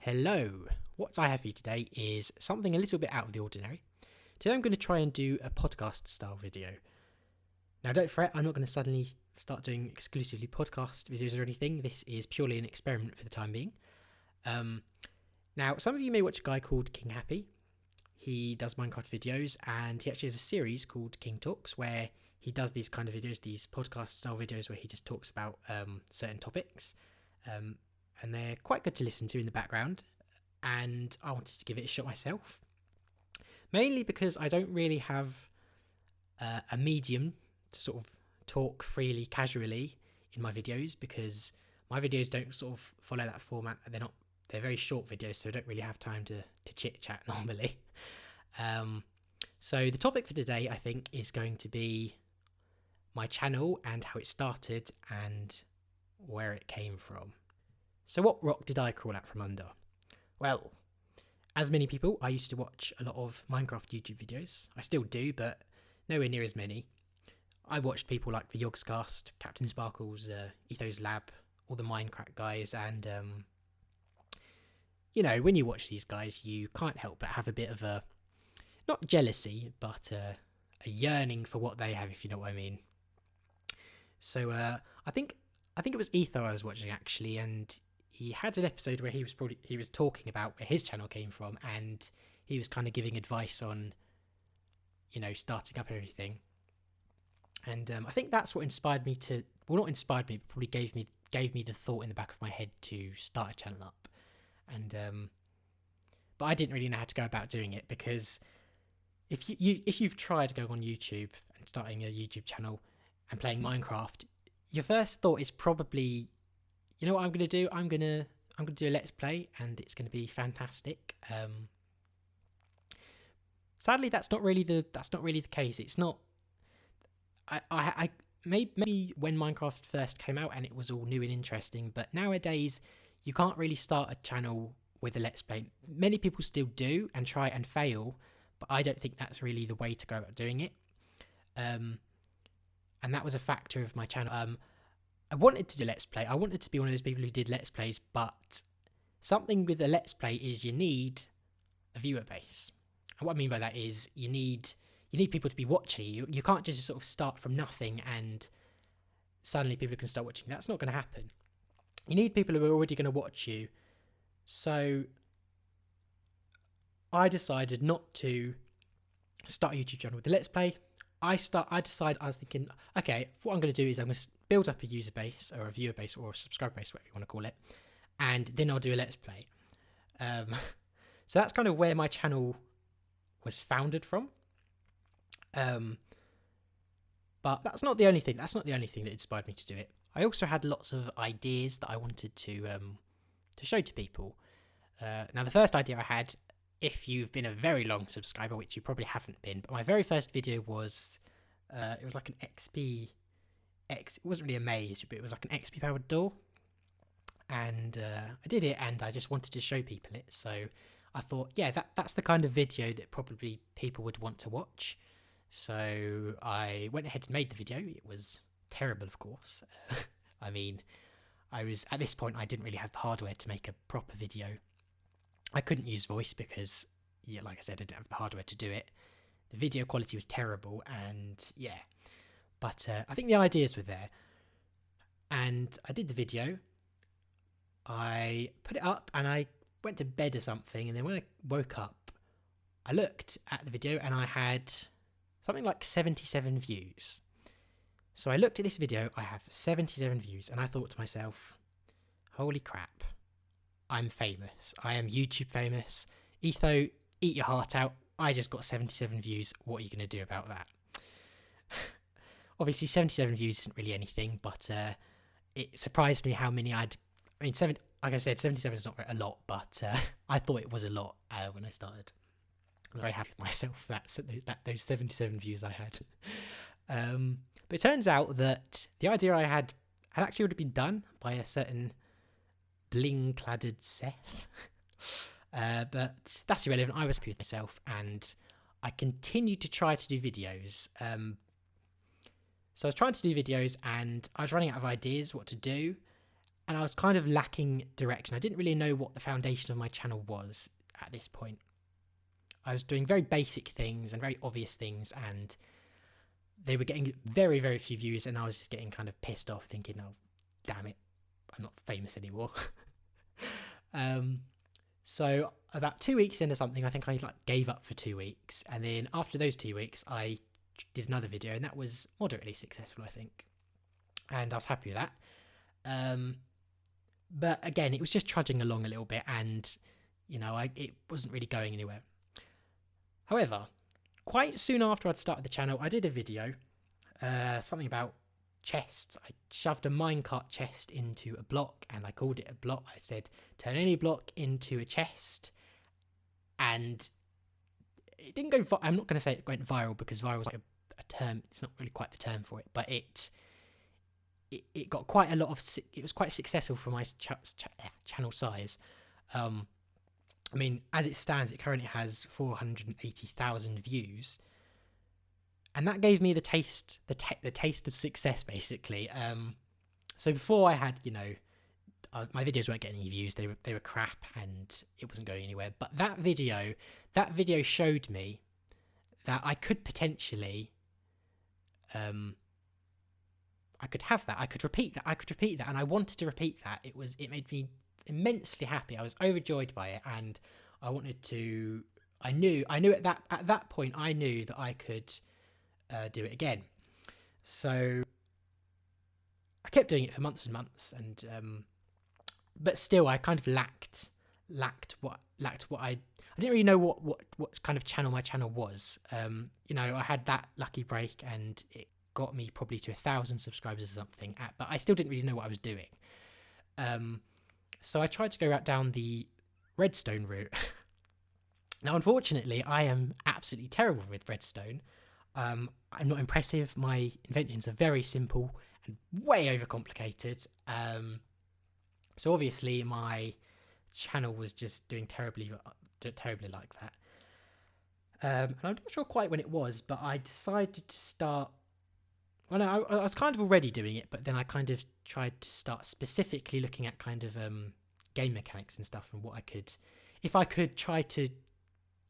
Hello, what I have for you today is something a little bit out of the ordinary. Today I'm going to try and do a podcast style video. Now don't fret, I'm not going to suddenly start doing exclusively podcast videos or anything. This is purely an experiment for the time being. Now some of you may watch a guy called King Happy. He does Minecraft videos and he actually has a series called King Talks where he does these kind of videos, these podcast style videos where he just talks about certain topics. And they're quite good to listen to in the background, and I wanted to give it a shot myself. Mainly because I don't really have a medium to sort of talk freely, casually in my videos, because my videos don't sort of follow that format. They're very short videos, so I don't really have time to chit-chat normally. So the topic for today, I think, is going to be my channel and how it started and where it came from. So what rock did I crawl out from under? Well, as many people, I used to watch a lot of Minecraft YouTube videos. I still do, but nowhere near as many. I watched people like the Yogscast, Captain Sparkles, Ethos Lab, all the Minecraft guys, and when you watch these guys, you can't help but have a bit of a, not jealousy, but a yearning for what they have, if you know what I mean. So I think it was Etho I was watching actually, and he had an episode where he was talking about where his channel came from, and he was kind of giving advice on, starting up everything. And I think that's what inspired me to, well, not inspired me, but probably gave me the thought in the back of my head to start a channel up. And but I didn't really know how to go about doing it, because if you've tried going on YouTube and starting a YouTube channel and playing Minecraft, your first thought is probably, you know what I'm going to do? I'm going to do a let's play, and it's going to be fantastic. Sadly, that's not really the case. It's not. I maybe when Minecraft first came out and it was all new and interesting, but nowadays you can't really start a channel with a let's play. Many people still do and try and fail, but I don't think that's really the way to go about doing it. And that was a factor of my channel. I wanted to do let's play. I wanted to be one of those people who did let's plays, but something with a let's play is you need a viewer base. And what I mean by that is you need people to be watching you. You can't just sort of start from nothing and suddenly people can start watching. That's not going to happen. You need people who are already going to watch you. So I decided not to start a YouTube channel with the let's play. I was thinking, okay, what I'm going to do is I'm going to build up a user base or a viewer base or a subscriber base, whatever you want to call it, and then I'll do a let's play. So that's kind of where my channel was founded from. But that's not the only thing. That's not the only thing that inspired me to do it. I also had lots of ideas that I wanted to show to people. Now the first idea I had, if you've been a very long subscriber, which you probably haven't been, but my very first video was, it was like an it wasn't really a maze, but it was like an XP powered door. And I did it, and I just wanted to show people it. So I thought, yeah, that's the kind of video that probably people would want to watch. So I went ahead and made the video. It was terrible, of course. I mean, at this point, I didn't really have the hardware to make a proper video. I couldn't use voice because, yeah, like I said, I didn't have the hardware to do it. The video quality was terrible, and yeah. But I think the ideas were there. And I did the video. I put it up, and I went to bed or something. And then when I woke up, I looked at the video, and I had something like 77 views. So I looked at this video, I have 77 views, and I thought to myself, holy crap. I'm famous. I am YouTube famous. Etho, eat your heart out. I just got 77 views. What are you going to do about that? Obviously, 77 views isn't really anything, but it surprised me how many like I said, 77 is not a lot, but I thought it was a lot when I started. I'm very happy with myself that those 77 views I had. But it turns out that the idea I had actually already been done by a certain bling-cladded Seth. But that's irrelevant. I was happy with myself, and I continued to try to do videos. So I was trying to do videos, and I was running out of ideas what to do, and I was kind of lacking direction. I didn't really know what the foundation of my channel was at this point. I was doing very basic things and very obvious things, and they were getting very, very few views, and I was just getting kind of pissed off, thinking, oh, damn it, I'm not famous anymore. So about 2 weeks into something, I think I like gave up for 2 weeks, and then after those 2 weeks, I did another video, and that was moderately successful, I think, and I was happy with that. But again, it was just trudging along a little bit, and you know, it wasn't really going anywhere. However, quite soon after I'd started the channel, I did a video, something about chests. I shoved a minecart chest into a block, and I called it a block. I said, turn any block into a chest, and it didn't go. I'm not going to say it went viral, because viral is like a term. It's not really quite the term for it, but it got quite a lot of. It was quite successful for my channel size. I mean, as it stands, it currently has 480,000 views, and that gave me the taste of success, basically. So before I had, you know, my videos weren't getting any views; they were crap, and it wasn't going anywhere. But that video showed me that I could potentially, I could have that. I could repeat that, and I wanted to repeat that. It made me immensely happy. I was overjoyed by it, and I wanted to. I knew at that point I knew that I could do it again. So I kept doing it for months and months, and but still I kind of lacked what I didn't really know what kind of channel my channel was. You know, I had that lucky break, and it got me probably to 1,000 subscribers or something, but I still didn't really know what I was doing. So I tried to go down the redstone route. Now, unfortunately, I am absolutely terrible with redstone. I'm not impressive. My inventions are very simple and way overcomplicated. So obviously my channel was just doing terribly like that. And I'm not sure quite when it was, but I decided to start. Well, no, I was kind of already doing it, but then I kind of tried to start specifically looking at kind of game mechanics and stuff, and what I could, if I could try to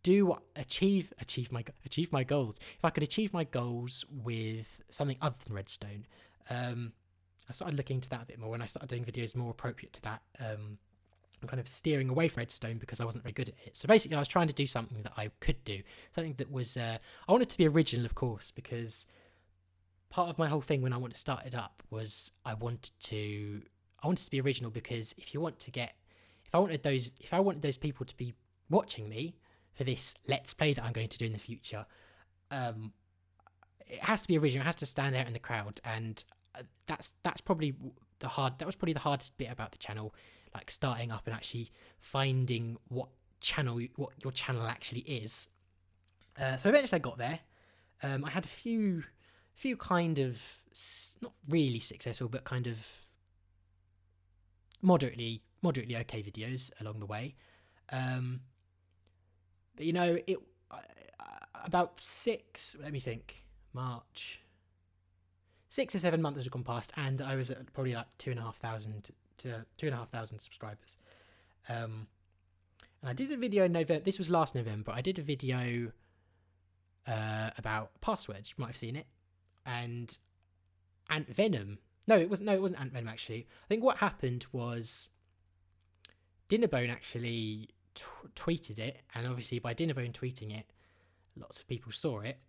do achieve my goals. If I could achieve my goals with something other than redstone, I started looking into that a bit more, and I started doing videos more appropriate to that. I'm kind of steering away from redstone because I wasn't very good at it. So basically, I was trying to do something that I could do, something that was. I wanted to be original, of course, because part of my whole thing when I wanted to start it up was I wanted to be original, because if I wanted those people to be watching me for this let's play that I'm going to do in the future, it has to be original. It has to stand out in the crowd, and that's probably the hardest bit about the channel, like starting up and actually finding what your channel actually is. So eventually I got there. I had a few kind of not really successful, but kind of moderately okay videos along the way. But you know, about 6 or 7 months had gone past, and I was at probably like 2,500 subscribers. And I did a video in November. This was last November. I did a video about passwords. You might have seen it. And Ant Venom. No, it wasn't Ant Venom, actually. I think what happened was Dinnerbone actually tweeted it, and obviously by Dinnerbone tweeting it, lots of people saw it.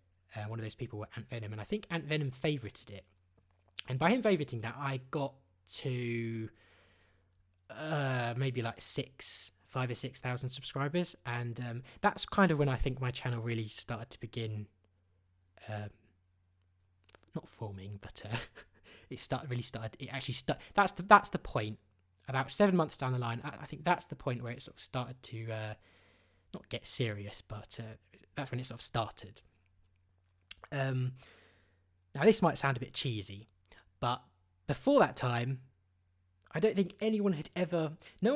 One of those people were Ant Venom, and I think Ant Venom favorited it. And by him favoriting that, I got to maybe like 5,000 or 6,000 subscribers, and that's kind of when I think my channel really started to begin. Not forming, but it actually started. That's the point. About 7 months down the line, I think that's the point where it sort of started to not get serious, but that's when it sort of started. Now this might sound a bit cheesy, but before that time, I don't think no one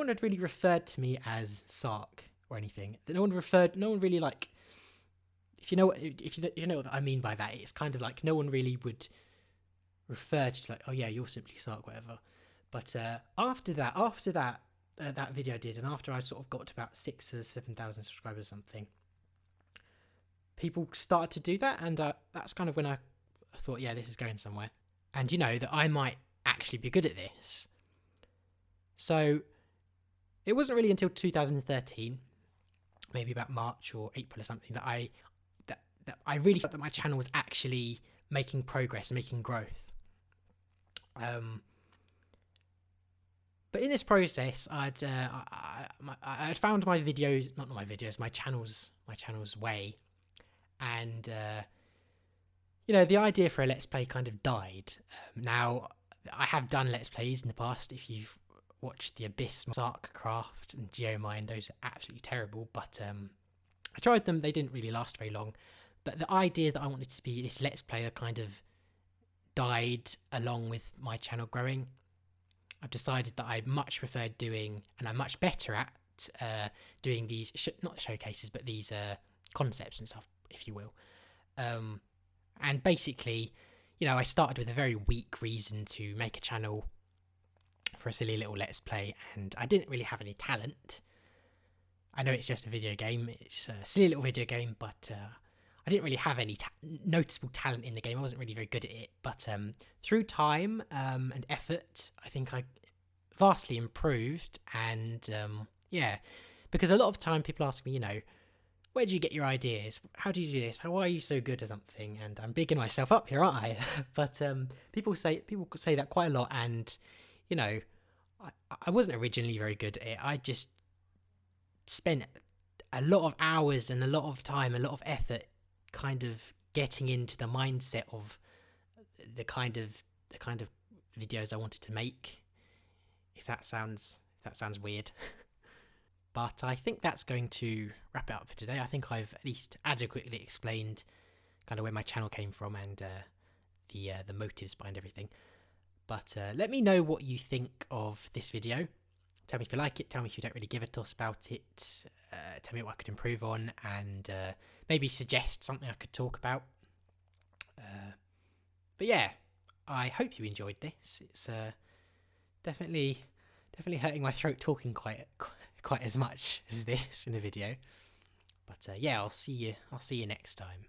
had really referred to me as Sarc or anything. No one really, like, if you know what I mean by that, it's kind of like no one really would refer to, like, oh yeah, you're SimplySarc, whatever. But after that that video I did, and after I sort of got to about 6,000 or 7,000 subscribers or something, people started to do that, and that's kind of when I thought, yeah, this is going somewhere, and you know that I might actually be good at this. So it wasn't really until 2013, maybe about March or April or something, that I really felt that my channel was actually making progress, making growth. But in this process, I'd found my videos, not my videos, my channel's way, and you know, the idea for a Let's Play kind of died. Now, I have done Let's Plays in the past. If you've watched The Abyss, Sarc Craft, and Geomine, those are absolutely terrible, but I tried them. They didn't really last very long. But the idea that I wanted to be this Let's Player kind of died along with my channel growing. I've decided that I much prefer doing, and I'm much better at doing these, not showcases, but these concepts and stuff, if you will. And basically, you know, I started with a very weak reason to make a channel for a silly little Let's Play, and I didn't really have any talent. I know it's just a video game, it's a silly little video game, but I didn't really have any noticeable talent in the game. I wasn't really very good at it, but through time and effort, I think I vastly improved. And yeah, because a lot of time people ask me, you know, where do you get your ideas? How do you do this? How are you so good at something? And I'm bigging myself up here, aren't I? But people say that quite a lot, and you know, I wasn't originally very good at it. I just spent a lot of hours and a lot of time, a lot of effort, kind of getting into the mindset of the kind of videos I wanted to make. If that sounds weird. But I think that's going to wrap it up for today. I think I've at least adequately explained kind of where my channel came from and the motives behind everything. But let me know what you think of this video. Tell me if you like it, tell me if you don't really give a toss about it, tell me what I could improve on, and maybe suggest something I could talk about. But yeah, I hope you enjoyed this. It's definitely hurting my throat talking quite as much as this in a video. But yeah, I'll see you next time.